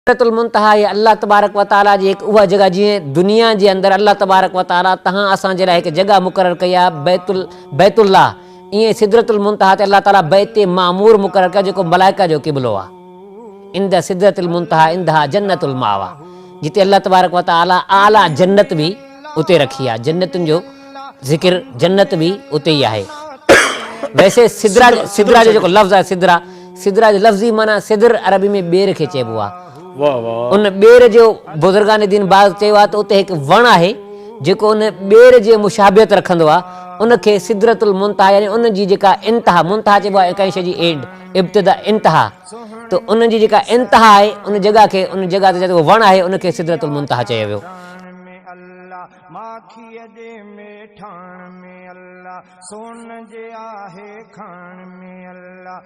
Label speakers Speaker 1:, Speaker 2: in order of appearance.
Speaker 1: सिदरतुल मुंतहा ये अल्लाह तबारक व तआला जी एक उहा जगह जीअं दुनिया जे अंदरि अल्लाह तबारक व तआला तहां असां जे लाइ हिकु जगह मुक़ररु कई आहे बैतुल्लाह, ईअं सिदरतुल मुंतहा ते अल्लाह ताला बैत मामूर मुक़ररु कयो जेको मलाइका जो क़िबलो आहे। इंद सिदरतुल मुंतहा इंदहा जन्नतुल मावा, जिते अल्लाह तबारक व तआला आला जन्नत भी उते रखी आहे, जन्नतुनि जो ज़िक्र जन्नत भी उते ई आहे। वैसे सिदरा जो जेको लफ़्ज़ आहे सिदरा जो लफ़्ज़ी माना सिदर अरबी में ॿेर खे चइबो आहे। उन ॿेर जो बुज़ुर्गान दीन बाज़ चयो आहे त उते हिकु वणु आहे जेको उन ॿेर जे मुशाबियत रखंदो आहे, उनखे सिदरतुल मुंतहा यानी उन जी जेका इंतहा, मुंतहा चइबो आहे कंहिं शइ जी एंड, इब्तिदा इंतहा, त उन जी जेका इंतहा आहे उन जगह ते जेको वणु आहे उनखे सिदरतुल मुंतहा चयो वियो।
Speaker 2: माखीअ जे मेठाण में अल्लाह, सोन जे आहे खाण में अल्लाह।